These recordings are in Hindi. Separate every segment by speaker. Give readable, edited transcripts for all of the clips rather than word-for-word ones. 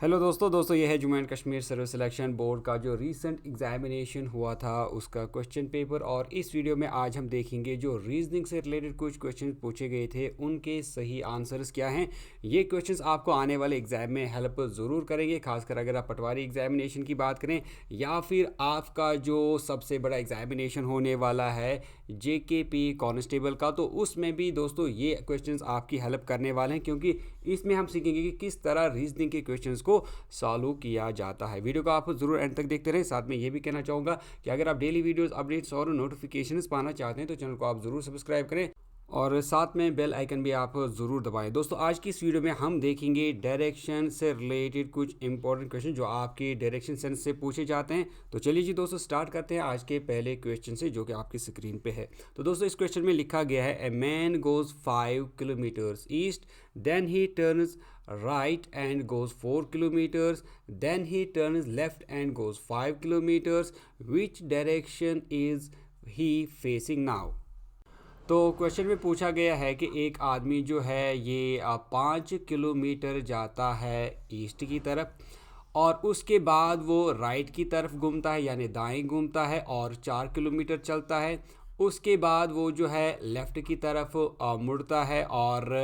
Speaker 1: हेलो दोस्तों ये है Jammu and Kashmir service selection board का जो रीसेंट एग्जामिनेशन हुआ था उसका क्वेश्चन पेपर। और इस वीडियो में आज हम देखेंगे जो रीजनिंग से रिलेटेड कुछ क्वेश्चन पूछे गए थे उनके सही आंसर्स क्या हैं। ये क्वेश्चंस आपको आने वाले एग्जाम में हेल्प ज़रूर करेंगे, खासकर अगर आप पटवारी एग्जामिनेशन की बात करें या फिर आपका जो सबसे बड़ा एग्जामिनेशन होने वाला है JKP कांस्टेबल का, तो उसमें भी दोस्तों ये क्वेश्चंस आपकी हेल्प करने वाले हैं, क्योंकि इसमें हम सीखेंगे कि किस तरह रीजनिंग के क्वेश्चंस को सॉल्व किया जाता है। वीडियो को आप जरूर एंड तक देखते रहें। साथ में ये भी कहना चाहूँगा कि अगर आप डेली वीडियोस अपडेट्स और नोटिफिकेशंस पाना चाहते हैं तो चैनल को आप ज़रूर सब्सक्राइब करें और साथ में बेल आइकन भी आप ज़रूर दबाएं। दोस्तों आज की इस वीडियो में हम देखेंगे डायरेक्शन से रिलेटेड कुछ इंपॉर्टेंट क्वेश्चन जो आपके डायरेक्शन सेंस से पूछे जाते हैं। तो चलिए जी दोस्तों स्टार्ट करते हैं आज के पहले क्वेश्चन से जो कि आपकी स्क्रीन पे है। तो दोस्तों इस क्वेश्चन में लिखा गया है, a man goes 5 kilometres east, then he turns right and goes 4 kilometers, then he turns left and goes 5 kilometers. Which direction is he facing now? तो क्वेश्चन में पूछा गया है कि एक आदमी जो है ये 5 किलोमीटर जाता है ईस्ट की तरफ और उसके बाद वो राइट की तरफ घूमता है यानी दाएं घूमता है और 4 किलोमीटर चलता है। उसके बाद वो जो है लेफ़्ट की तरफ मुड़ता है और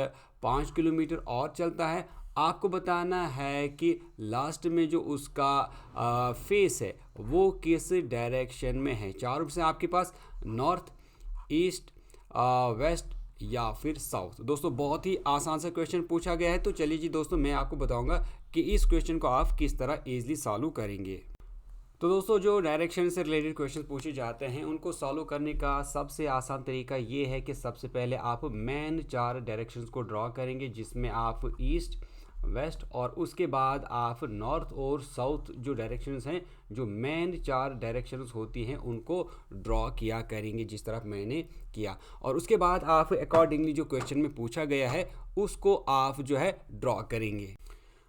Speaker 1: 5 किलोमीटर और चलता है। आपको बताना है कि लास्ट में जो उसका फेस है वो किस डायरेक्शन में है। चार ऑप्शन आपके पास, नॉर्थ, ईस्ट, वेस्ट या फिर साउथ। दोस्तों बहुत ही आसान सा क्वेश्चन पूछा गया है, तो चलिए जी दोस्तों मैं आपको बताऊंगा कि इस क्वेश्चन को आप किस तरह ईजिली सॉल्व करेंगे। तो दोस्तों जो डायरेक्शन से रिलेटेड क्वेश्चन पूछे जाते हैं उनको सॉल्व करने का सबसे आसान तरीका ये है कि सबसे पहले आप मेन 4 डायरेक्शंस को ड्रॉ करेंगे, जिसमें आप ईस्ट, वेस्ट और उसके बाद आप नॉर्थ और साउथ जो डायरेक्शंस हैं, जो मेन 4 डायरेक्शंस होती हैं उनको ड्रॉ किया करेंगे जिस तरह मैंने किया। और उसके बाद आप अकॉर्डिंगली जो क्वेश्चन में पूछा गया है उसको आप जो है ड्रॉ करेंगे।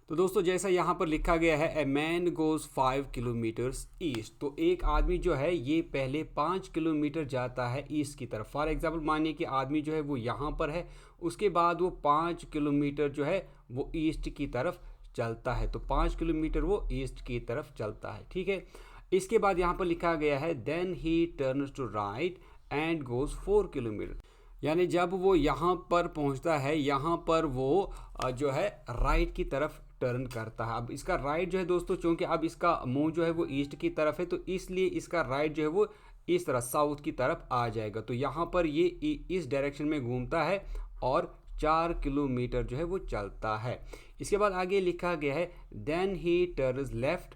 Speaker 1: तो दोस्तों जैसा यहाँ पर लिखा गया है, a man goes 5 kilometres east, तो एक आदमी जो है ये पहले 5 किलोमीटर जाता है ईस्ट की तरफ। फॉर एग्जांपल मानिए कि आदमी जो है वो यहाँ पर है, उसके बाद वो 5 किलोमीटर जो है वो ईस्ट की तरफ चलता है, तो 5 किलोमीटर वो ईस्ट की तरफ चलता है, ठीक है। इसके बाद यहाँ पर लिखा गया है, then he turns to right and goes 4 kilometre, यानी जब वो यहाँ पर पहुँचता है यहाँ पर वो जो है राइट की तरफ टर्न करता है। अब इसका राइट जो है दोस्तों, चूँकि अब इसका मुंह जो है वो ईस्ट की तरफ है, तो इसलिए इसका राइट जो है वो इस तरह साउथ की तरफ आ जाएगा। तो यहाँ पर ये इस डायरेक्शन में घूमता है और 4 किलोमीटर जो है वो चलता है। इसके बाद आगे लिखा गया है, then he turns left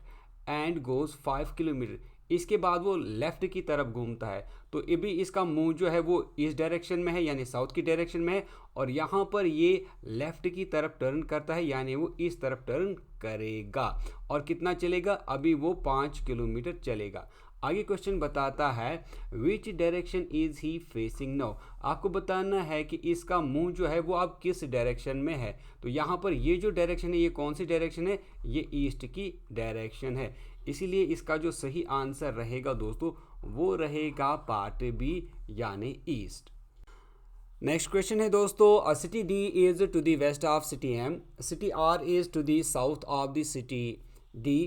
Speaker 1: and goes 5 kilometre, इसके बाद वो लेफ़्ट की तरफ घूमता है, तो ये भी इसका मुंह जो है वो इस डायरेक्शन में है यानी साउथ की डायरेक्शन में है, और यहाँ पर ये लेफ़्ट की तरफ टर्न करता है यानी वो इस तरफ टर्न करेगा। और कितना चलेगा, अभी वो 5 किलोमीटर चलेगा। आगे क्वेश्चन बताता है, विच direction is he facing now, आपको बताना है कि इसका मुंह जो है वो अब किस डायरेक्शन में है। तो यहाँ पर ये जो डायरेक्शन है ये कौन सी डायरेक्शन है, ये ईस्ट की डायरेक्शन है, इसीलिए इसका जो सही आंसर रहेगा दोस्तों वो रहेगा पार्ट बी यानी ईस्ट। नेक्स्ट क्वेश्चन है दोस्तों, city D is to the west of city M, city R is to the south of the city D,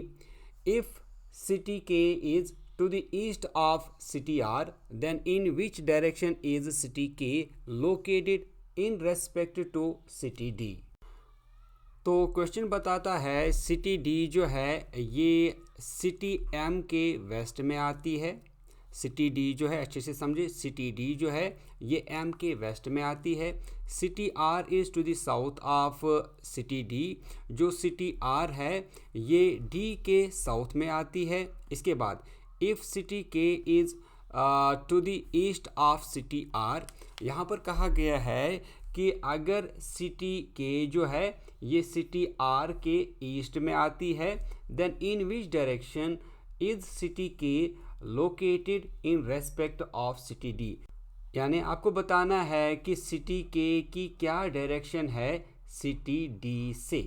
Speaker 1: if city K is to the east of city R, then in which direction is city K located in respect to city D? तो क्वेश्चन बताता है सिटी डी जो है ये सिटी एम के वेस्ट में आती है। सिटी डी जो है अच्छे से समझे, सिटी डी जो है ये एम के वेस्ट में आती है। City R is to the south of city D, जो सिटी आर है ये डी के साउथ में आती है। इसके बाद if city K is to the east of city R, यहाँ पर कहा गया है कि अगर सिटी के जो है ये सिटी आर के ईस्ट में आती है, then in which direction is city K located in respect of city D, यानी आपको बताना है कि सिटी के की क्या डायरेक्शन है सिटी डी से।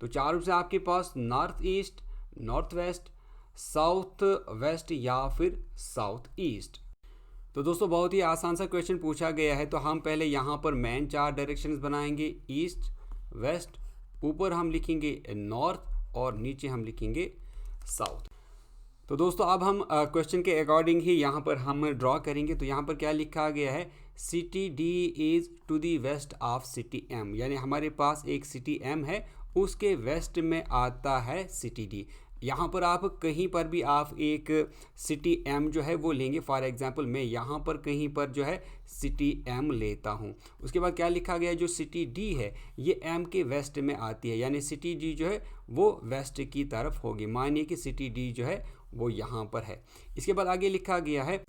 Speaker 1: तो चार से आपके पास north east, north west, south west या फिर साउथ ईस्ट। तो दोस्तों बहुत ही आसान सा क्वेश्चन पूछा गया है, तो हम पहले यहाँ पर मेन 4 डायरेक्शंस बनाएंगे, ईस्ट, वेस्ट, ऊपर हम लिखेंगे नॉर्थ और नीचे हम लिखेंगे साउथ। तो दोस्तों अब हम क्वेश्चन के अकॉर्डिंग ही यहाँ पर हम ड्रॉ करेंगे। तो यहाँ पर क्या लिखा गया है, city D is to the west of city M, यानी हमारे पास एक सिटी एम है, उसके वेस्ट में आता है सिटी डी। यहाँ पर आप कहीं पर भी आप एक सिटी एम जो है वो लेंगे। फॉर एग्जांपल मैं यहाँ पर कहीं पर जो है सिटी एम लेता हूँ। उसके बाद क्या लिखा गया है, जो सिटी डी है ये एम के वेस्ट में आती है, यानी सिटी डी जो है वो वेस्ट की तरफ होगी। मानिए कि सिटी डी जो है वो यहाँ पर है। इसके बाद आगे लिखा गया है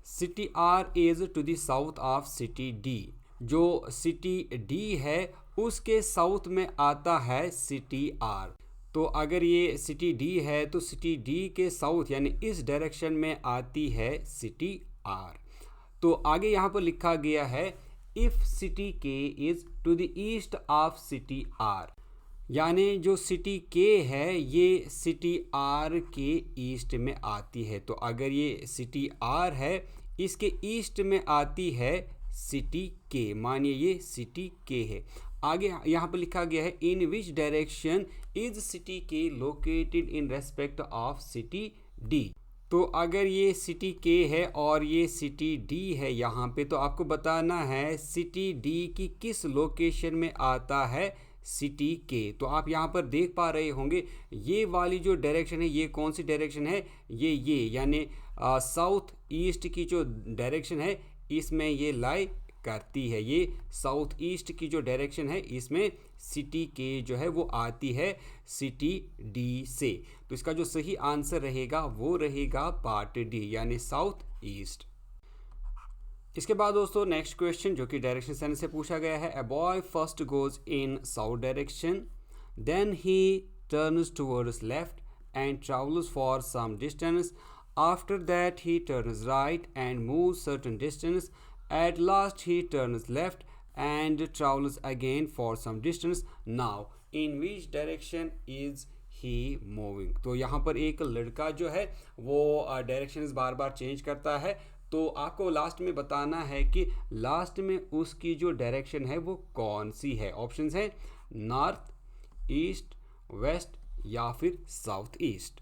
Speaker 1: city R is to the south of city D. जो सिटी डी है उसके साउथ में आता है सिटी आर। तो अगर ये सिटी डी है तो सिटी डी के साउथ यानी इस डायरेक्शन में आती है सिटी आर। तो आगे यहाँ पर लिखा गया है if city K is to the east of city R, यानी जो सिटी के है ये सिटी आर के ईस्ट में आती है। तो अगर ये सिटी आर है इसके ईस्ट में आती है सिटी के, मानिए ये सिटी के है। आगे यहाँ पर लिखा गया है इन which direction is city K located in respect of city D. तो अगर ये सिटी के है और ये सिटी डी है यहाँ पे, तो आपको बताना है सिटी डी की किस लोकेशन में आता है सिटी के। तो आप यहाँ पर देख पा रहे होंगे ये वाली जो डायरेक्शन है ये कौन सी डायरेक्शन है, ये यानी साउथ ईस्ट की जो डायरेक्शन है इसमें ये लाई करती है। ये साउथ ईस्ट की जो डायरेक्शन है इसमें सिटी के जो है वो आती है सिटी डी से। तो इसका जो सही आंसर रहेगा वो रहेगा पार्ट डी यानी साउथ ईस्ट। इसके बाद दोस्तों नेक्स्ट क्वेश्चन जो कि डायरेक्शन सेंस से पूछा गया है, a boy first goes in south direction, then he turns towards left and travels for some distance, after that he turns right and moves certain distance, at last he turns left and travels again for some distance. Now in which direction is he moving? तो यहाँ पर एक लड़का जो है वो डायरेक्शंस बार बार चेंज करता है। तो आपको लास्ट में बताना है कि लास्ट में उसकी जो डायरेक्शन है वो कौन सी है। ऑप्शंस हैं नॉर्थ, ईस्ट, वेस्ट या फिर साउथ ईस्ट।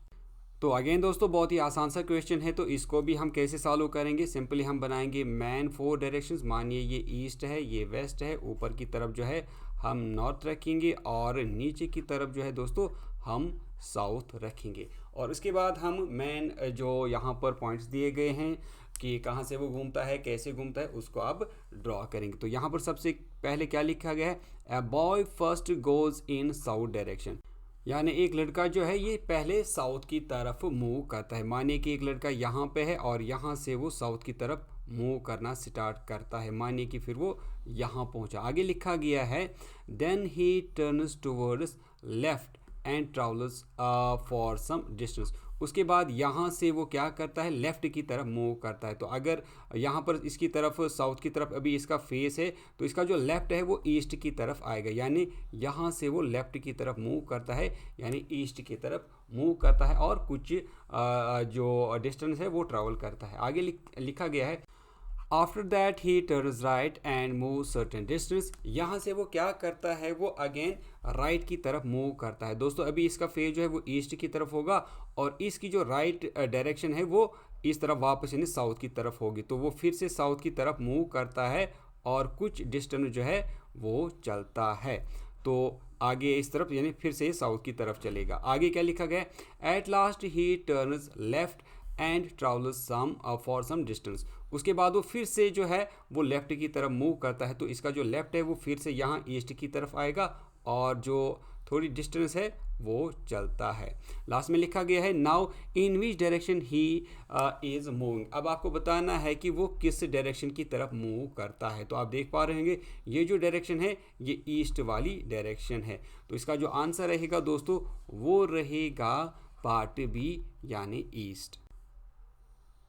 Speaker 1: तो अगेन दोस्तों बहुत ही आसान सा क्वेश्चन है, तो इसको भी हम कैसे सॉल्व करेंगे। सिंपली हम बनाएंगे मैन 4 डायरेक्शंस। मानिए ये ईस्ट है, ये वेस्ट है, ऊपर की तरफ जो है हम नॉर्थ रखेंगे और नीचे की तरफ जो है दोस्तों हम साउथ रखेंगे। और उसके बाद हम मैन जो यहाँ पर पॉइंट्स दिए गए हैं कि कहाँ से वो घूमता है, कैसे घूमता है, उसको आप ड्रॉ करेंगे। तो यहाँ पर सबसे पहले क्या लिखा गया है, a boy first goes in south direction, यानी एक लड़का जो है ये पहले साउथ की तरफ मूव करता है। मानिए कि एक लड़का यहाँ पे है और यहाँ से वो साउथ की तरफ मूव करना स्टार्ट करता है। मानिए कि फिर वो यहाँ पहुँचा। आगे लिखा गया है then he turns towards left and travels for some distance. उसके बाद यहाँ से वो क्या करता है, लेफ़्ट की तरफ मूव करता है। तो अगर यहाँ पर इसकी तरफ साउथ की तरफ अभी इसका फेस है तो इसका जो लेफ़्ट है वो ईस्ट की तरफ आएगा, यानी यहाँ से वो लेफ़्ट की तरफ मूव करता है, यानी ईस्ट की तरफ मूव करता है और कुछ जो डिस्टेंस है वो ट्रैवल करता है। आगे लिखा गया है after that he turns right and move certain distance. यहाँ से वो क्या करता है, वो अगेन राइट की तरफ मूव करता है। दोस्तों अभी इसका फेस जो है वो ईस्ट की तरफ होगा और इसकी जो राइट डायरेक्शन है वो इस तरफ वापस यानी साउथ की तरफ होगी। तो वो फिर से साउथ की तरफ मूव करता है और कुछ डिस्टेंस जो है वो चलता है। तो आगे इस तरफ यानी फिर से साउथ की तरफ चलेगा। आगे क्या लिखा गया, at last he turns left and travels some for some distance. उसके बाद वो फिर से जो है वो लेफ़्ट की तरफ मूव करता है। तो इसका जो लेफ़्ट है वो फिर से यहाँ ईस्ट की तरफ आएगा और जो थोड़ी डिस्टेंस है वो चलता है। लास्ट में लिखा गया है now in which direction he is moving. अब आपको बताना है कि वो किस डायरेक्शन की तरफ मूव करता है। तो आप देख पा रहे होंगे ये जो डायरेक्शन है ये ईस्ट वाली डायरेक्शन है। तो इसका जो आंसर रहेगा दोस्तों वो रहेगा पार्ट बी यानी ईस्ट।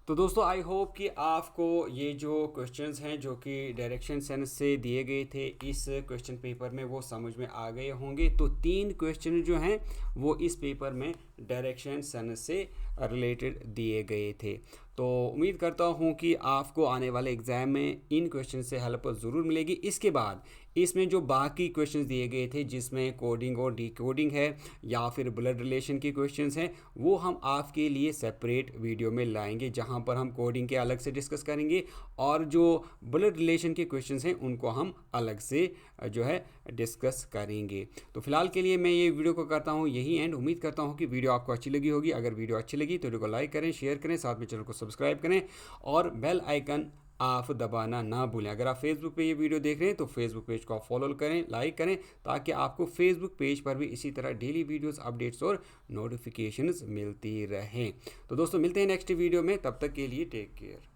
Speaker 1: तो दोस्तों आई होप कि आपको ये जो क्वेश्चंस हैं जो कि डायरेक्शन सेंस से दिए गए थे इस क्वेश्चन पेपर में वो समझ में आ गए होंगे। तो 3 क्वेश्चन जो हैं वो इस पेपर में डायरेक्शन सेंस से रिलेटेड दिए गए थे। तो उम्मीद करता हूँ कि आपको आने वाले एग्ज़ाम में इन क्वेश्चन से हेल्प ज़रूर मिलेगी। इसके बाद इसमें जो बाकी क्वेश्चंस दिए गए थे जिसमें कोडिंग और डिकोडिंग है या फिर ब्लड रिलेशन के क्वेश्चंस हैं, वो हम आपके लिए सेपरेट वीडियो में लाएंगे, जहां पर हम कोडिंग के अलग से डिस्कस करेंगे और जो ब्लड रिलेशन के क्वेश्चंस हैं उनको हम अलग से जो है डिस्कस करेंगे। तो फिलहाल के लिए मैं ये वीडियो को करता हूँ यही एंड। उम्मीद करता हूँ कि वीडियो आपको अच्छी लगी होगी। अगर वीडियो अच्छी लगी तो वीडियो को लाइक करें, शेयर करें, साथ में चैनल को सब्सक्राइब करें और बेल आइकन आप दबाना ना भूलें। अगर आप फेसबुक पे ये वीडियो देख रहे हैं तो फेसबुक पेज को आप फॉलो करें, लाइक करें, ताकि आपको फेसबुक पेज पर भी इसी तरह डेली वीडियोस, अपडेट्स और नोटिफिकेशंस मिलती रहें। तो दोस्तों मिलते हैं नेक्स्ट वीडियो में, तब तक के लिए टेक केयर।